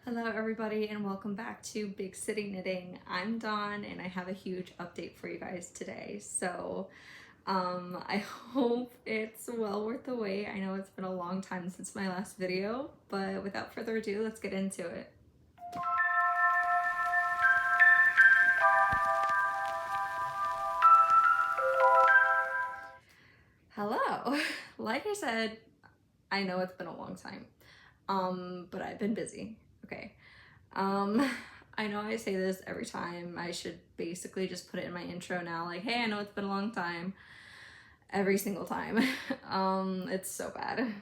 Hello everybody and welcome back to Big City Knitting. I'm Dawn and I have a huge update for you guys today. I hope it's well worth the wait. I know it's been a long time since my last video, but without further ado, let's get into it. Hello. Like I said, I know it's been a long time, but I've been busy. Okay. I know I say this every time. I should basically just put it in my intro now, like, hey, I know it's been a long time. Every single time. It's so bad.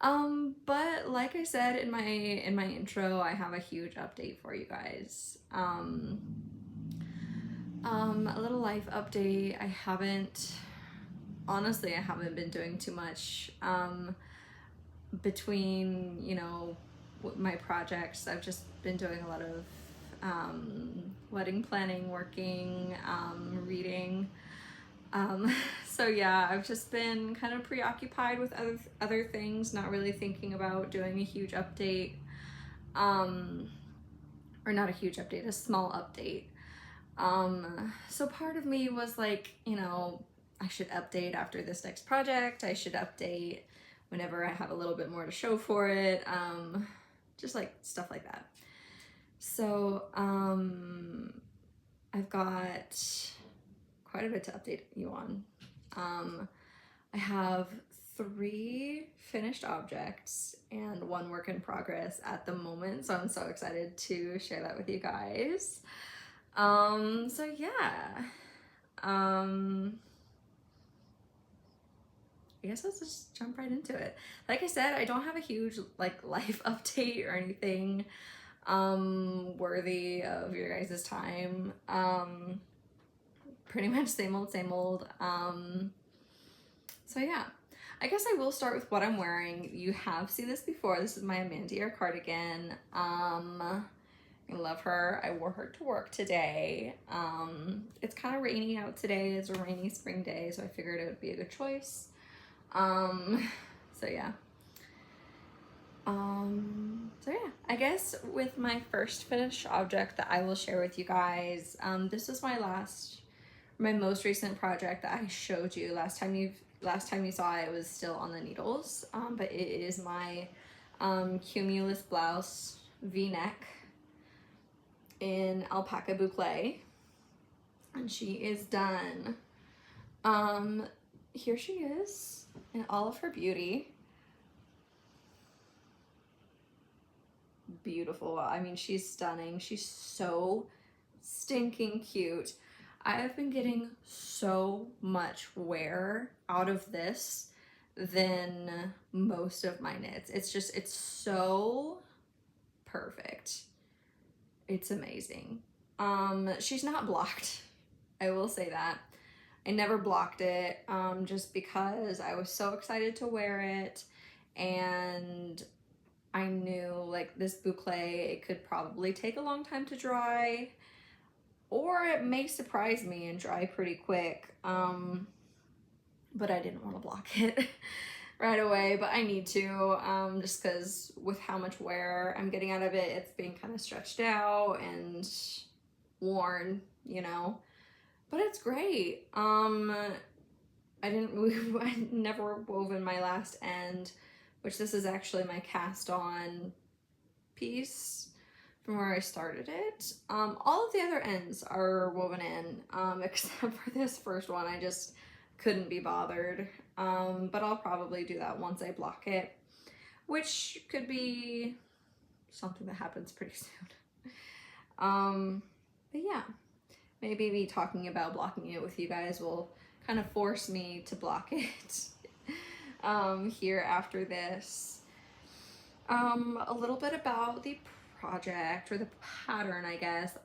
But like I said in my intro, I have a huge update for you guys. A little life update. Honestly, I haven't been doing too much between, my projects. I've just been doing a lot of wedding planning, working, reading. So yeah, I've just been kind of preoccupied with other things, not really thinking about doing a huge update, or not a huge update, a small update. So part of me was like, I should update after this next project. I should update whenever I have a little bit more to show for it. Just like stuff like that. So I've got quite a bit to update you on. I have 3 finished objects and 1 work in progress at the moment, so I'm so excited to share that with you guys. So yeah, I guess let's just jump right into it. Like I said, I don't have a huge life update or anything worthy of your guys' time. Pretty much same old, same old. So yeah, I guess I will start with what I'm wearing. You have seen this before. This is my Amandier cardigan. I love her. I wore her to work today. It's kind of rainy out today. It's a rainy spring day, so I figured it would be a good choice. So yeah. I guess with my first finished object that I will share with you guys, this was my most recent project that I showed you last time you saw it. It was still on the needles, but it is my cumulus blouse v-neck in alpaca boucle, and she is done. Here she is in all of her beauty. Beautiful. I mean, she's stunning. She's so stinking cute. I have been getting so much wear out of this than most of my knits. It's so perfect. It's amazing. She's not blocked. I will say that. I never blocked it, just because I was so excited to wear it, and I knew like this boucle, it could probably take a long time to dry, or it may surprise me and dry pretty quick. But I didn't want to block it right away, but I need to, just because with how much wear I'm getting out of it, it's being kind of stretched out and worn, but it's great. I never woven my last end, which this is actually my cast on piece from where I started it. All of the other ends are woven in, except for this first one. I just couldn't be bothered, but I'll probably do that once I block it, which could be something that happens pretty soon. But yeah, maybe me talking about blocking it with you guys will kind of force me to block it here after this. A little bit about the project, or the pattern, I guess.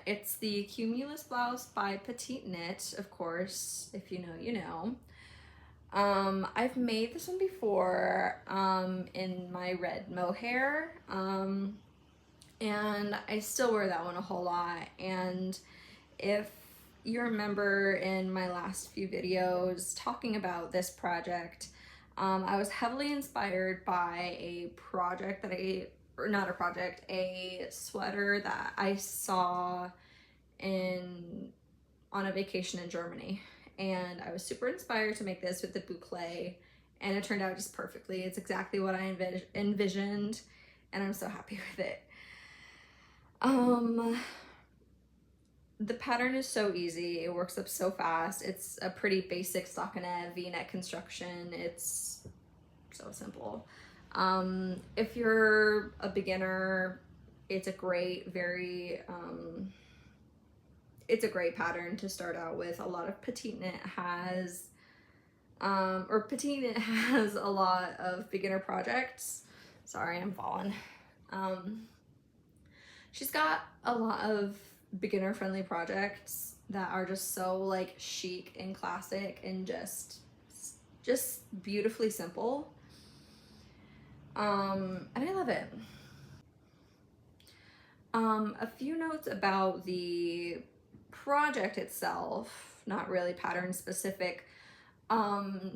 It's the Cumulus Blouse by Petite Knit, of course. If you know, you know. I've made this one before in my red mohair, and I still wear that one a whole lot. And if you remember in my last few videos talking about this project, I was heavily inspired by a project that I or not a project, a sweater that I saw on a vacation in Germany. And I was super inspired to make this with the boucle, and it turned out just perfectly. It's exactly what I envisioned, and I'm so happy with it. The pattern is so easy. It works up so fast. It's a pretty basic stockinette V-neck construction. It's so simple. If you're a beginner, it's a great, it's a great pattern to start out with. A lot of petite knit has, petite knit has a lot of beginner projects. Sorry, I'm falling. She's got a lot of beginner friendly projects that are just so like chic and classic and just beautifully simple. And I love it. A few notes about the project itself, not really pattern specific,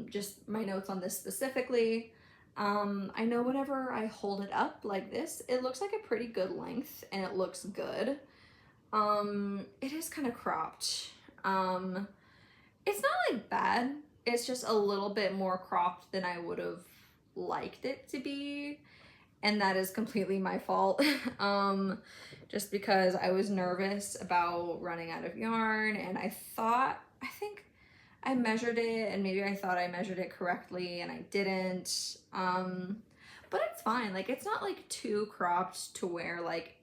just my notes on this specifically. I know whenever I hold it up like this, it looks like a pretty good length and it looks good. It is kind of cropped. It's not like bad, it's just a little bit more cropped than I would have liked it to be, and that is completely my fault. Just because I was nervous about running out of yarn, and I think I measured it, and maybe I thought I measured it correctly and I didn't. But it's fine. Like, it's not like too cropped to where like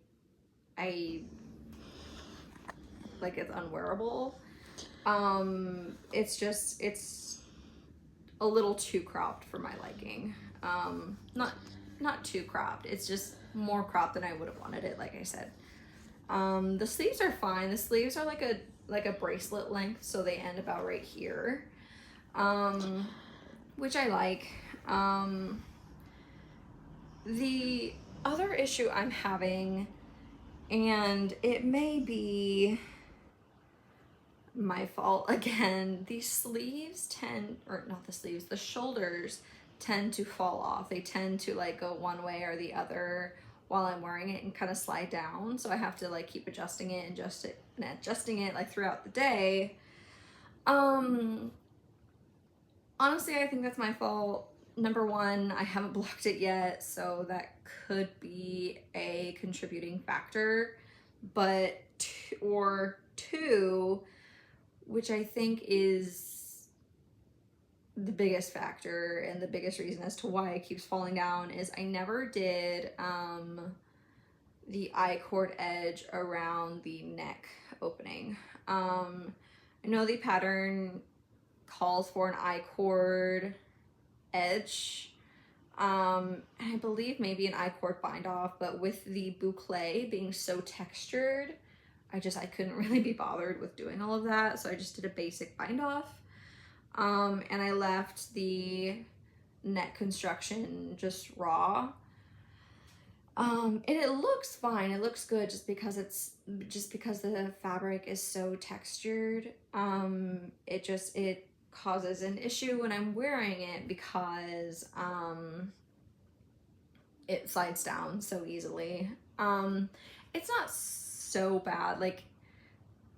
it's unwearable. It's a little too cropped for my liking. Not too cropped. It's just more cropped than I would have wanted it, like I said. The sleeves are fine. The sleeves are like a bracelet length, so they end about right here, which I like. The other issue I'm having, and it may be my fault again, the shoulders tend to fall off. They tend to like go one way or the other while I'm wearing it and kind of slide down. So I have to like keep adjusting it and adjusting it like throughout the day. Honestly, I think that's my fault. Number one, I haven't blocked it yet, so that could be a contributing factor. But two, which I think is the biggest factor and the biggest reason as to why it keeps falling down, is I never did the I-cord edge around the neck opening. I know the pattern calls for an I-cord edge, and I believe maybe an I-cord bind off, but with the boucle being so textured, I couldn't really be bothered with doing all of that, so I just did a basic bind off. And I left the neck construction just raw. And it looks fine, it looks good, just because the fabric is so textured. It causes an issue when I'm wearing it because it slides down so easily. It's not so bad. Like,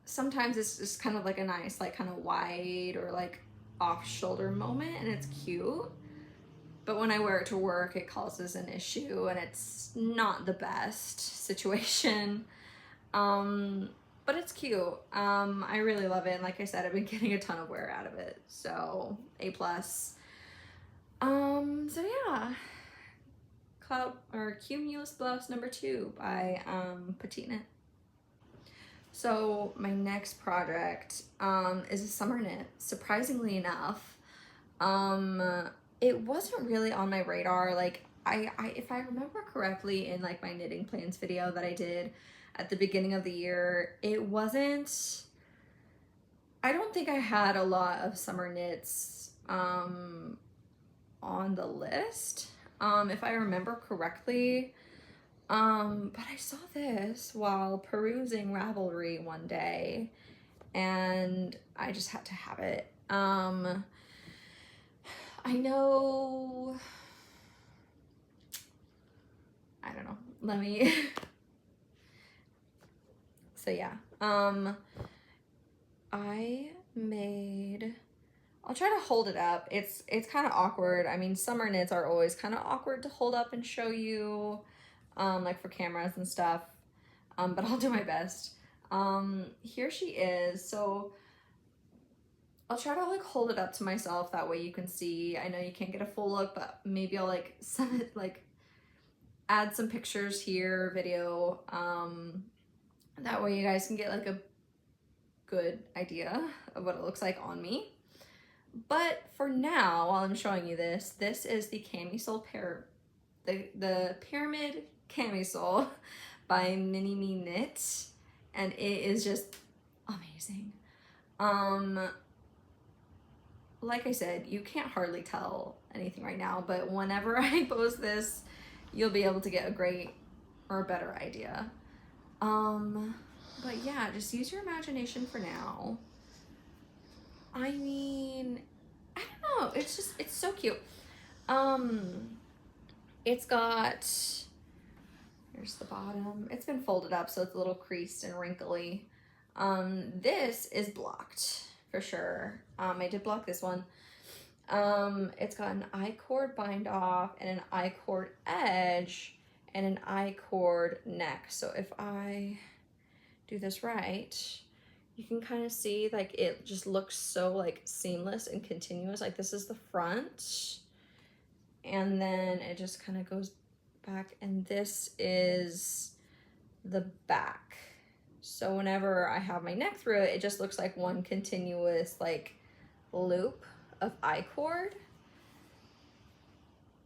sometimes it's just kind of like a nice, like, kind of wide or like off shoulder moment, and it's cute. But when I wear it to work, it causes an issue, and it's not the best situation. But it's cute. I really love it, and like I said, I've been getting a ton of wear out of it, so A+. So yeah, Cumulus Blouse number 2 by Petite Knit. So my next project is a summer knit. Surprisingly enough, it wasn't really on my radar. Like, if I remember correctly, in like my knitting plans video that I did at the beginning of the year, I don't think I had a lot of summer knits on the list, if I remember correctly. But I saw this while perusing Ravelry one day, and I just had to have it. I know, I don't know, let me, so yeah, I'll try to hold it up. It's kind of awkward. I mean, summer knits are always kind of awkward to hold up and show you, like for cameras and stuff, but I'll do my best. Here she is. So I'll try to like hold it up to myself, that way you can see. I know you can't get a full look, but maybe I'll like send it, like add some pictures here, video, that way you guys can get like a good idea of what it looks like on me. But for now, while I'm showing you this, this is the camisole the pyramid camisole by Mini Me Knit, and it is just amazing. Like I said, you can't hardly tell anything right now, but whenever I post this, you'll be able to get a great or a better idea. But yeah, just use your imagination for now. I mean, I don't know, it's so cute. It's got, here's the bottom. It's been folded up, so it's a little creased and wrinkly. This is blocked for sure. I did block this one. It's got an I-cord bind off and an I-cord edge and an I-cord neck. So if I do this right, you can kind of see like it just looks so like seamless and continuous. Like this is the front, and then it just kind of goes back, and this is the back. So whenever I have my neck through it, it just looks like one continuous like loop of I-cord.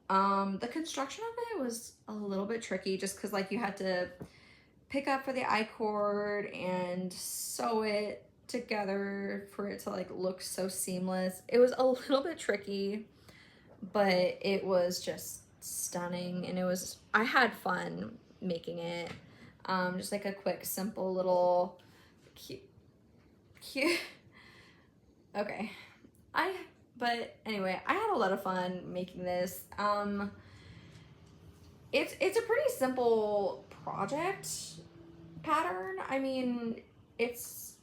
The construction of it was a little bit tricky, just because like you had to pick up for the I-cord and sew it together for it to like look so seamless. It was a little bit tricky, but it was just stunning, and I had fun making it. Just like a quick, simple little cute. Okay. But anyway, I had a lot of fun making this. It's a pretty simple project pattern. I mean, it's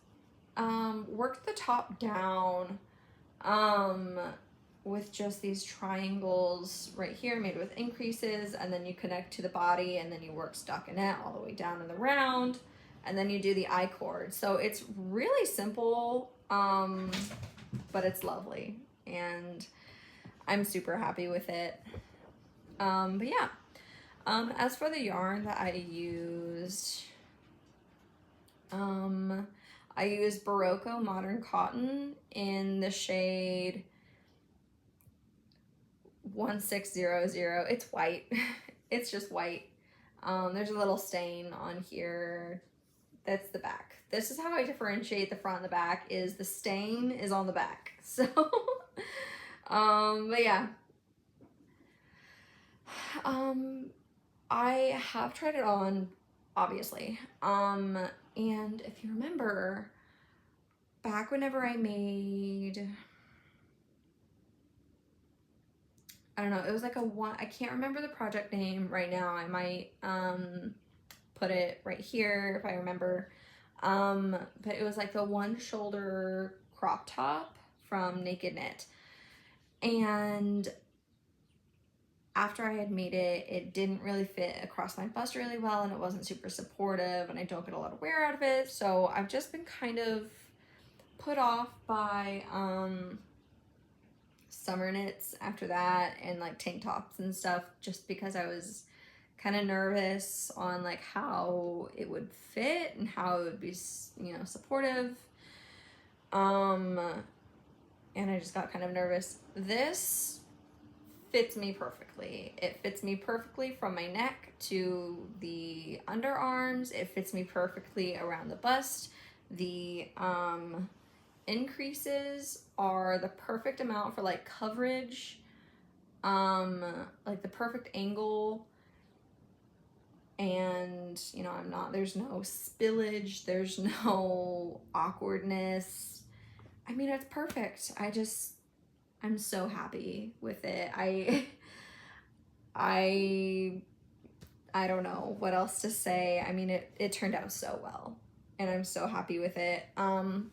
worked the top down with just these triangles right here made with increases, and then you connect to the body, and then you work stockinette all the way down in the round, and then you do the I-cord. So it's really simple, but it's lovely, and I'm super happy with it. But yeah, as for the yarn that I used, I used Barocco Modern Cotton in the shade 1600. It's white. It's just white. There's a little stain on here. That's the back. This is how I differentiate the front and the back, is the stain is on the back. So, but yeah. I have tried it on, obviously. And if you remember, back whenever I made, I don't know, it was like I can't remember the project name right now. I might put it right here if I remember. But it was like the one shoulder crop top from Naked Knit. And after I had made it, it didn't really fit across my bust really well, and it wasn't super supportive, and I don't get a lot of wear out of it. So I've just been kind of put off by summer knits after that, and like tank tops and stuff, just because I was kind of nervous on like how it would fit and how it would be, you know, supportive. And I just got kind of nervous. This fits me perfectly. It fits me perfectly from my neck to the underarms. It fits me perfectly around the bust. The increases are the perfect amount for like coverage, like the perfect angle, and you know, there's no spillage, there's no awkwardness. I mean, it's perfect. I'm so happy with it. I I don't know what else to say. I mean, it turned out so well, and I'm so happy with it. And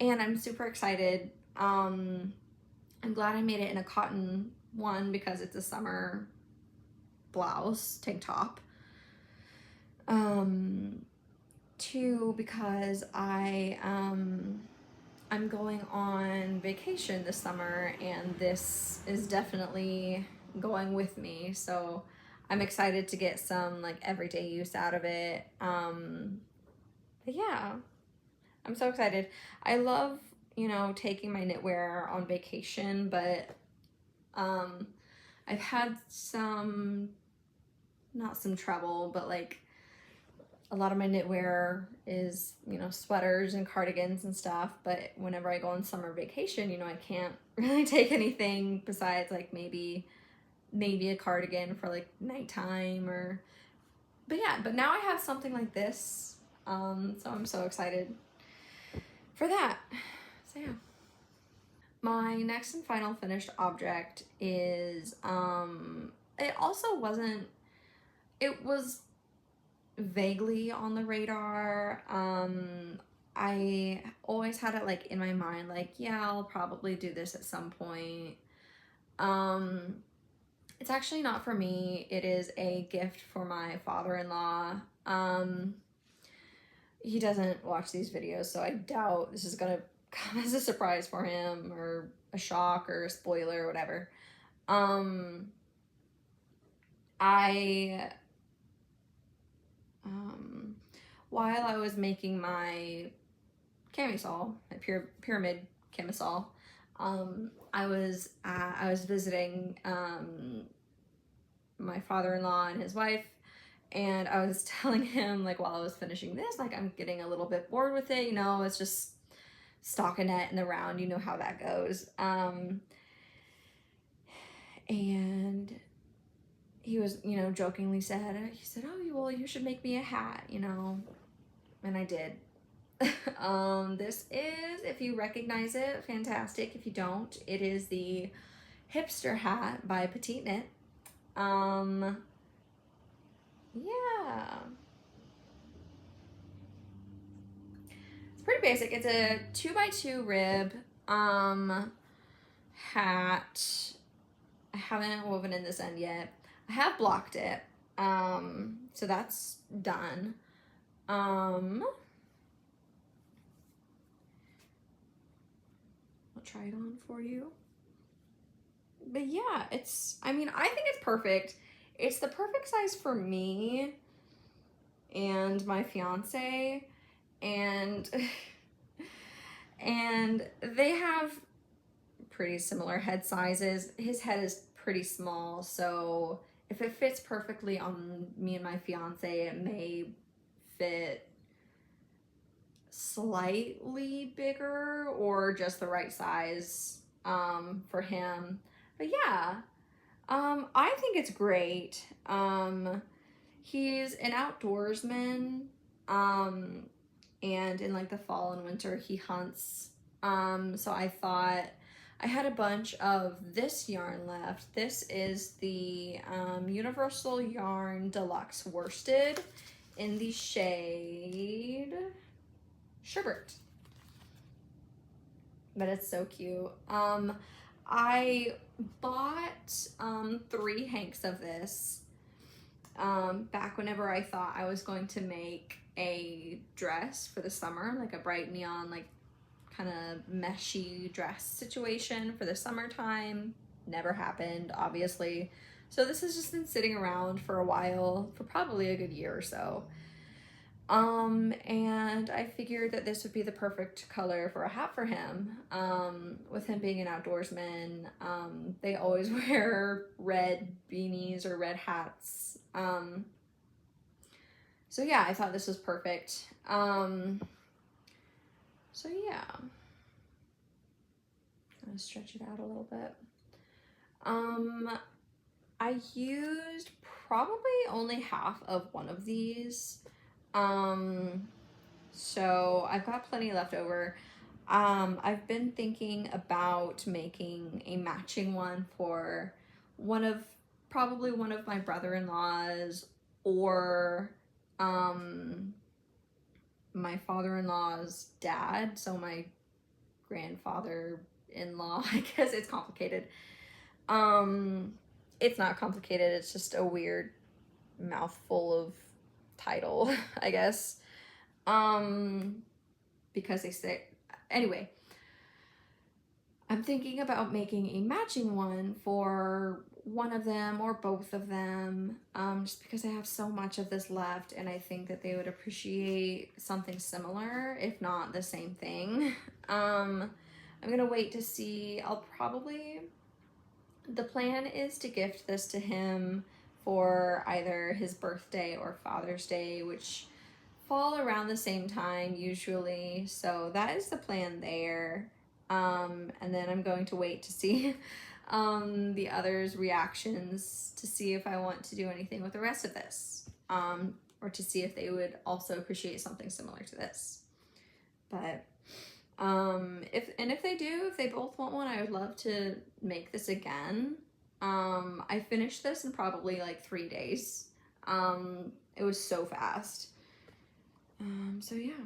I'm super excited. I'm glad I made it in a cotton one because it's a summer blouse, tank top. Two, because I'm going on vacation this summer, and this is definitely going with me. So I'm excited to get some like everyday use out of it. But yeah, I'm so excited. I love, taking my knitwear on vacation, but I've had not some trouble, but like a lot of my knitwear is, sweaters and cardigans and stuff. But whenever I go on summer vacation, I can't really take anything besides like maybe a cardigan for like nighttime but yeah, but now I have something like this. So I'm so excited for that. So yeah. My next and final finished object is, it also wasn't, it was vaguely on the radar. I always had it like in my mind, like, yeah, I'll probably do this at some point. It's actually not for me. It is a gift for my father-in-law. He doesn't watch these videos, so I doubt this is gonna come as a surprise for him or a shock or a spoiler or whatever. I while I was making my camisole, my pyramid camisole, I was visiting my father-in-law and his wife, and I was telling him, like, while I was finishing this, like, I'm getting a little bit bored with it, it's just stockinette in the round, you know how that goes. And he was, jokingly said, oh, well, you should make me a hat, and I did. This is, if you recognize it, fantastic. If you don't, it is the hipster hat by Petite Knit. Yeah. It's pretty basic. It's a 2x2 rib, hat. I haven't woven in this end yet. I have blocked it. So that's done. I'll try it on for you. But yeah, I think it's perfect. It's the perfect size for me and my fiance, and and they have pretty similar head sizes. His head is pretty small, so if it fits perfectly on me and my fiance, it may fit slightly bigger or just the right size for him. But yeah, I think it's great. He's an outdoorsman, and in like the fall and winter he hunts. So I thought, I had a bunch of this yarn left. This is the Universal Yarn Deluxe Worsted in the shade Sherbet. But it's so cute. I bought 3 hanks of this back whenever I thought I was going to make a dress for the summer, like a bright neon, like kind of meshy dress situation for the summertime. Never happened, obviously. So this has just been sitting around for a while, for probably a good year or so. And I figured that this would be the perfect color for a hat for him. With him being an outdoorsman, they always wear red beanies or red hats. So yeah, I thought this was perfect. So yeah, I'm gonna stretch it out a little bit. I used probably only half of one of these. So I've got plenty left over. I've been thinking about making a matching one for probably one of my brother-in-laws or my father-in-law's dad, so my grandfather-in-law. I guess it's complicated. It's not complicated, it's just a weird mouthful of title, I guess. Because they say, anyway, I'm thinking about making a matching one for one of them or both of them, just because I have so much of this left, and I think that they would appreciate something similar, if not the same thing. I'm gonna wait to see. The plan is to gift this to him for either his birthday or Father's Day, which fall around the same time usually. So that is the plan there. And then I'm going to wait to see the others' reactions to see if I want to do anything with the rest of this, or to see if they would also appreciate something similar to this. But if they do, if they both want one, I would love to make this again. I finished this in probably like 3 days. It was so fast. So yeah.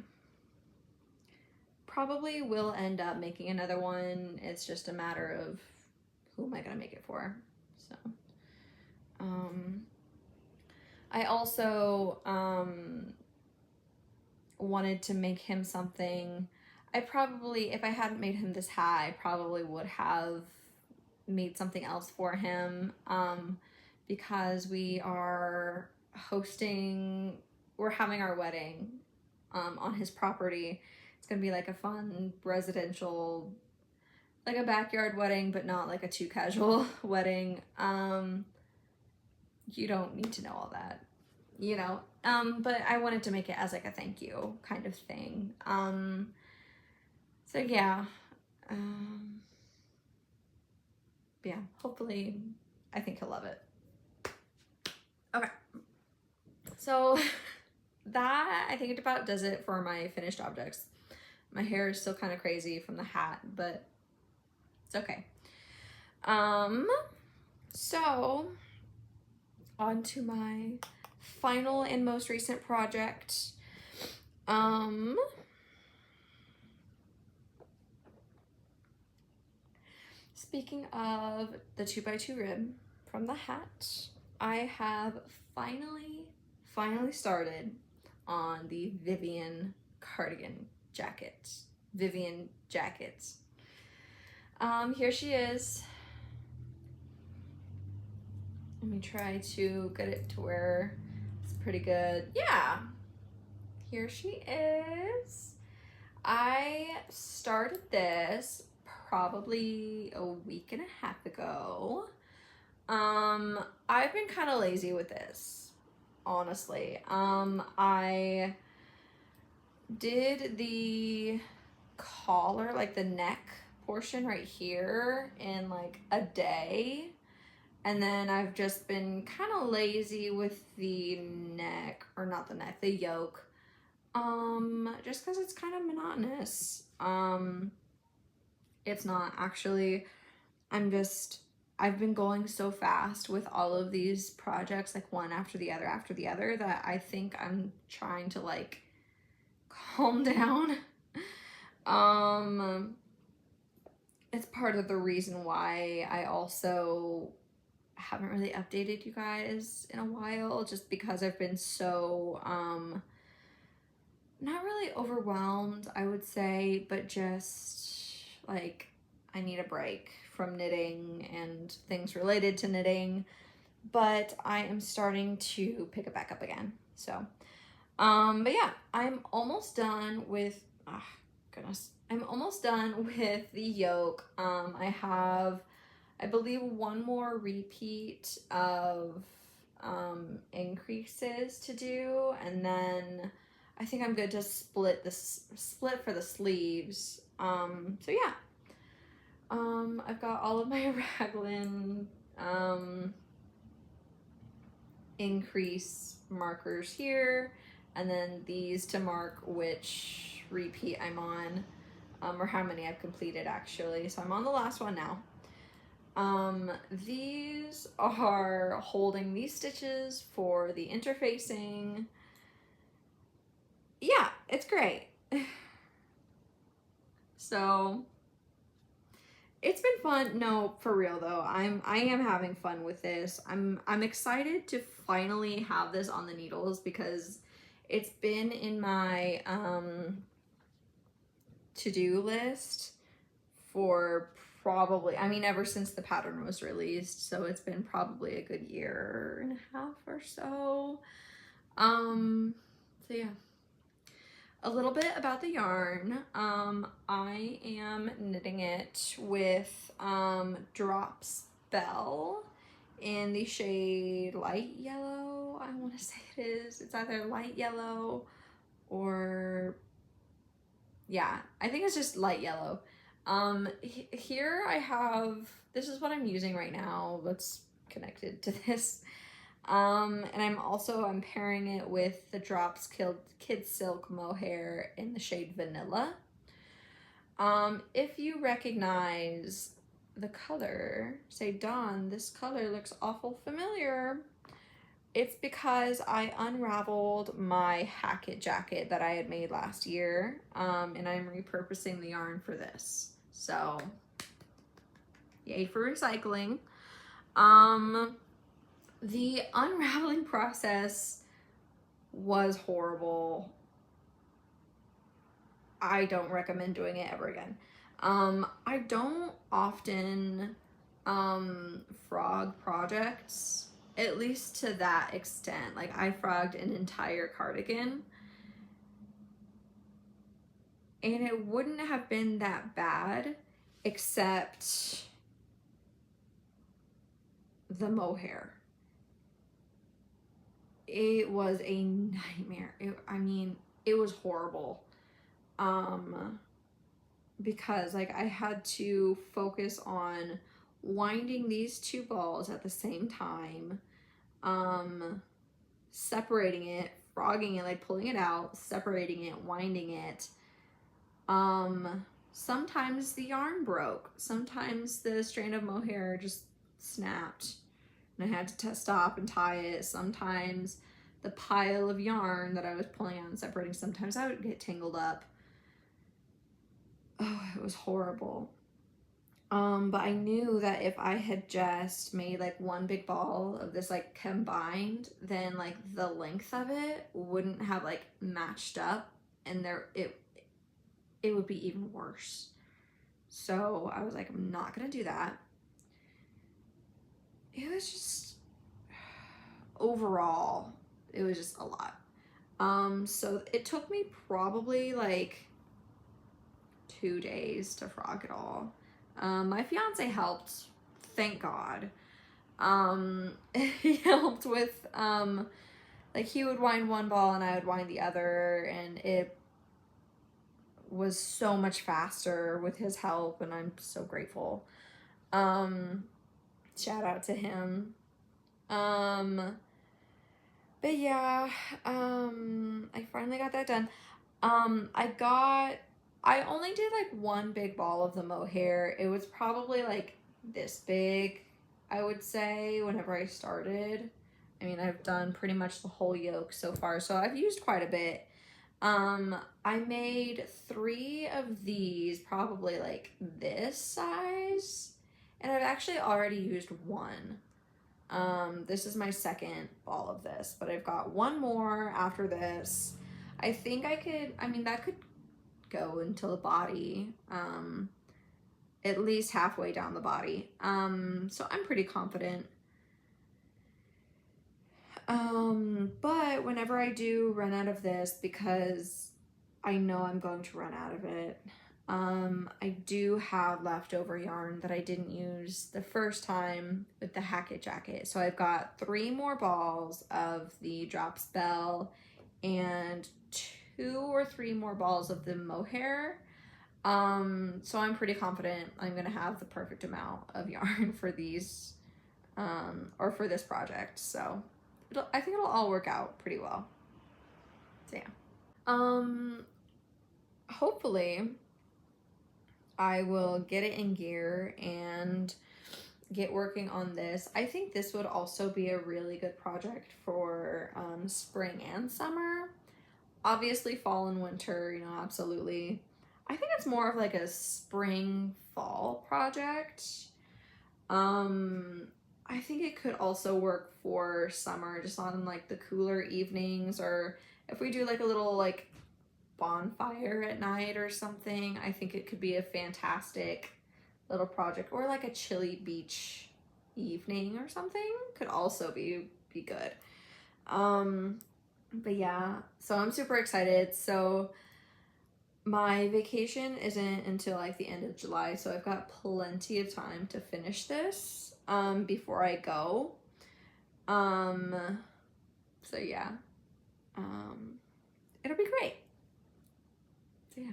Probably will end up making another one. It's just a matter of who am I gonna make it for. So I also wanted to make him something. I probably, if I hadn't made him this hat, I probably would have made something else for him, because we're having our wedding on his property. It's gonna be like a fun residential, like a backyard wedding, but not like a too casual wedding. You don't need to know all that, you know. But I wanted to make it as like a thank you kind of thing. So yeah. Yeah, hopefully, I think he'll love it. Okay. So that, I think, it about does it for my finished objects. My hair is still kind of crazy from the hat, but it's okay. So on to my final and most recent project. Speaking of the 2x2 rib from the hat, I have finally started on the Vivian cardigan jacket. Vivian jackets. Here she is. Let me try to get it to where it's pretty good. Yeah, here she is. I started this probably a week and a half ago. I've been kind of lazy with this, honestly. I did the collar, like the neck portion right here, in like a day, and then I've just been kind of lazy with the neck, or not the neck, the yoke, just because it's kind of monotonous. It's not actually. I've been going so fast with all of these projects, like one after the other, that I think I'm trying to like calm down. It's part of the reason why I also haven't really updated you guys in a while, just because I've been so not really overwhelmed, I would say, but just like I need a break from knitting and things related to knitting. But I am starting to pick it back up again. So but yeah, I'm almost done with I'm almost done with the yoke. I have, I believe, one more repeat of increases to do, and then I think I'm good to split for the sleeves. So yeah, I've got all of my raglan increase markers here, and then these to mark which repeat I'm on, or how many I've completed actually. So I'm on the last one now. These are holding these stitches for the interfacing. Yeah, it's great. So it's been fun. No, for real though. I am having fun with this. I'm excited to finally have this on the needles because it's been in my to-do list for probably, I mean, ever since the pattern was released, so it's been probably a good year and a half or so. So yeah. A little bit about the yarn. I am knitting it with Drops Bell in the shade light yellow. I want to say it is. It's either light yellow or, yeah, I think it's just light yellow. Here I have, this is what I'm using right now. That's connected to this. And I'm pairing it with the Drops Kid Silk Mohair in the shade Vanilla. If you recognize the color, say, Dawn, this color looks awful familiar. It's because I unraveled my Hackett jacket that I had made last year, and I'm repurposing the yarn for this. So, yay for recycling. The unraveling process was horrible. I don't recommend doing it ever again. I don't often frog projects, at least to that extent. Like, I frogged an entire cardigan and it wouldn't have been that bad except the mohair. It was a nightmare. It was horrible. Because like I had to focus on winding these two balls at the same time, separating it, frogging it, like pulling it out, separating it, winding it. Sometimes the yarn broke. Sometimes the strand of mohair just snapped and I had to stop and tie it. Sometimes the pile of yarn that I was pulling out and separating, sometimes I would get tangled up. Oh, it was horrible. But I knew that if I had just made like one big ball of this like combined, then like the length of it wouldn't have like matched up, and it would be even worse. So I was like, I'm not gonna do that. It was just, overall, it was just a lot. So it took me probably like 2 days to frog it all. My fiance helped, thank God. He helped with, like he would wind one ball and I would wind the other, and it was so much faster with his help, and I'm so grateful. Shout out to him. But yeah, I finally got that done. I only did like one big ball of the mohair. It was probably like this big, I would say, whenever I started. I mean, I've done pretty much the whole yoke so far, so I've used quite a bit. I made 3 of these, probably like this size, and I've actually already used 1. This is my second ball of this, but I've got 1 more after this. I think that could go into the body, at least halfway down the body. So I'm pretty confident. But whenever I do run out of this, because I know I'm going to run out of it, I do have leftover yarn that I didn't use the first time with the Hackett jacket. So I've got 3 more balls of the Drops Bell and 2 or 3 more balls of the mohair. So I'm pretty confident I'm gonna have the perfect amount of yarn for these, or for this project. So I think it'll all work out pretty well. So yeah. Hopefully I will get it in gear and get working on this. I think this would also be a really good project for spring and summer. Obviously fall and winter, you know, absolutely. I think it's more of like a spring fall project. I think it could also work for summer, just on like the cooler evenings, or if we do like a little like bonfire at night or something. I think it could be a fantastic little project, or like a chilly beach evening or something could also be good. But yeah, so I'm super excited. So my vacation isn't until like the end of July, so I've got plenty of time to finish this before I go. So yeah, it'll be great. So yeah.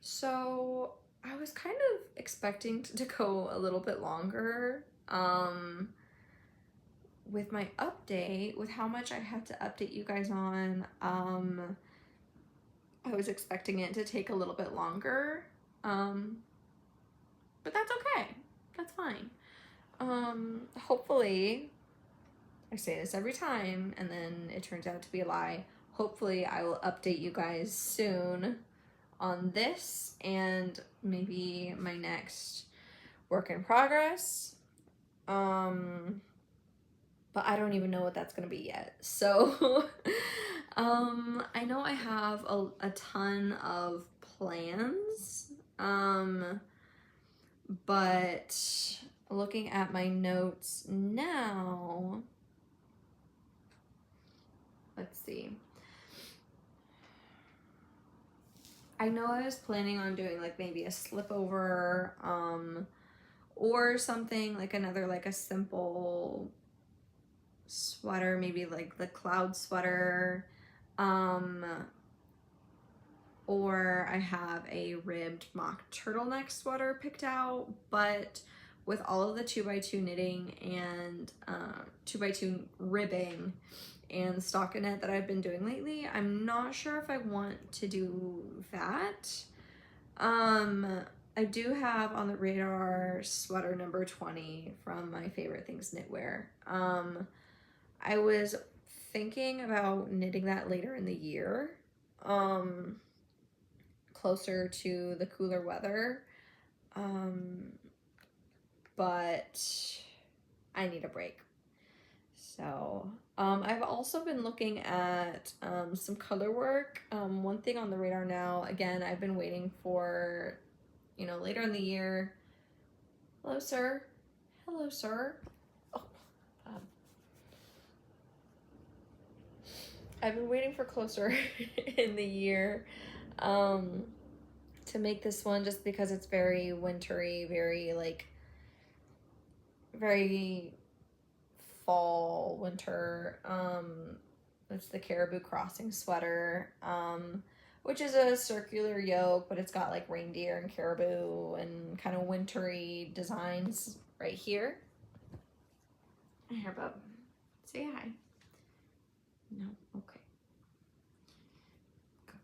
So I was kind of expecting to go a little bit longer with my update, with how much I had to update you guys on. I was expecting it to take a little bit longer, but that's okay. That's fine. Hopefully, I say this every time and then it turns out to be a lie. Hopefully I will update you guys soon on this and maybe my next work in progress. But I don't even know what that's gonna be yet. So I know I have a ton of plans, but looking at my notes now, let's see. I know I was planning on doing like maybe a slipover, or something like another, like a simple sweater, maybe like the cloud sweater, or I have a ribbed mock turtleneck sweater picked out, but with all of the 2x2 knitting and 2x2 ribbing and stockinette that I've been doing lately, I'm not sure if I want to do that. I do have on the radar sweater number 20 from My Favorite Things Knitwear. I was thinking about knitting that later in the year, closer to the cooler weather, but I need a break. So I've also been looking at some color work. One thing on the radar now, again, I've been waiting for, you know, later in the year. Hello, sir. Hello, sir. Oh, I've been waiting for closer in the year to make this one, just because it's very wintry, very like very fall winter. It's the Caribou Crossing sweater, which is a circular yoke, but it's got like reindeer and caribou and kind of wintry designs right here. Here, bub. Say hi. No, okay. Go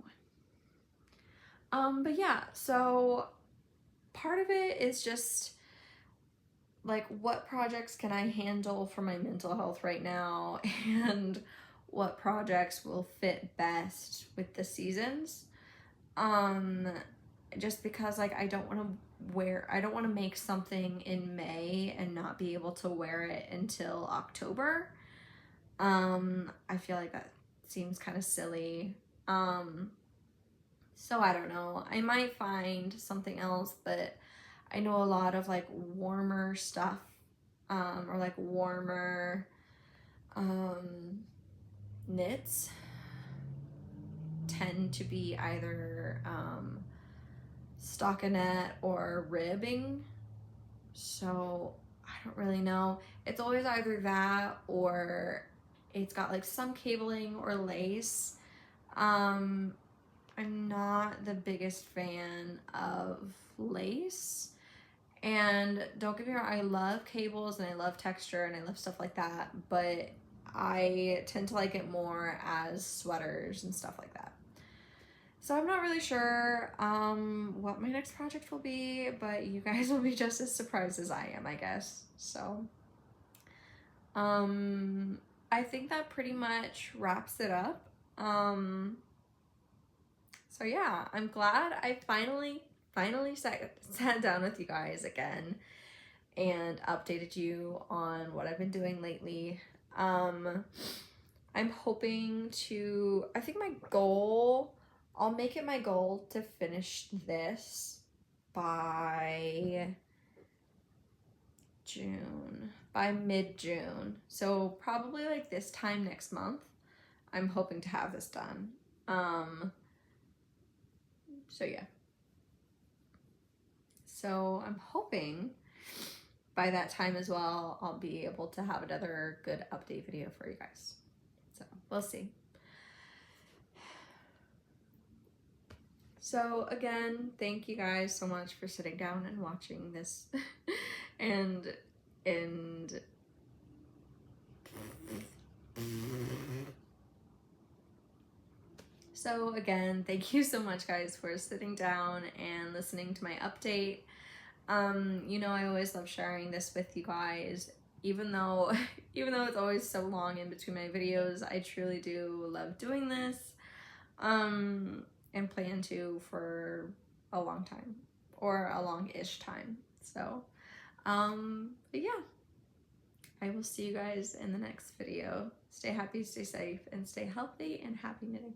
on. But yeah, so part of it is just like, what projects can I handle for my mental health right now, and what projects will fit best with the seasons. Just because like I don't want to make something in May and not be able to wear it until October. I feel like that seems kind of silly. So I don't know. I might find something else, but I know a lot of like warmer stuff, or like warmer knits tend to be either stockinette or ribbing. So I don't really know. It's always either that or it's got like some cabling or lace. I'm not the biggest fan of lace. And don't get me wrong, I love cables and I love texture and I love stuff like that, but I tend to like it more as sweaters and stuff like that. So I'm not really sure what my next project will be, but you guys will be just as surprised as I am, I guess. So I think that pretty much wraps it up. So yeah, I'm glad I finally sat down with you guys again and updated you on what I've been doing lately. I'm hoping to, I think my goal, I'll make it my goal to finish this by June, by mid-June. So probably like this time next month, I'm hoping to have this done. So yeah. So I'm hoping by that time as well, I'll be able to have another good update video for you guys. So we'll see. So again, thank you guys so much for sitting down and watching this and so again, thank you so much guys for sitting down and listening to my update. You know, I always love sharing this with you guys, even though it's always so long in between my videos. I truly do love doing this, and plan to for a long time, or a long-ish time. So, but yeah, I will see you guys in the next video. Stay happy, stay safe, and stay healthy, and happy knitting.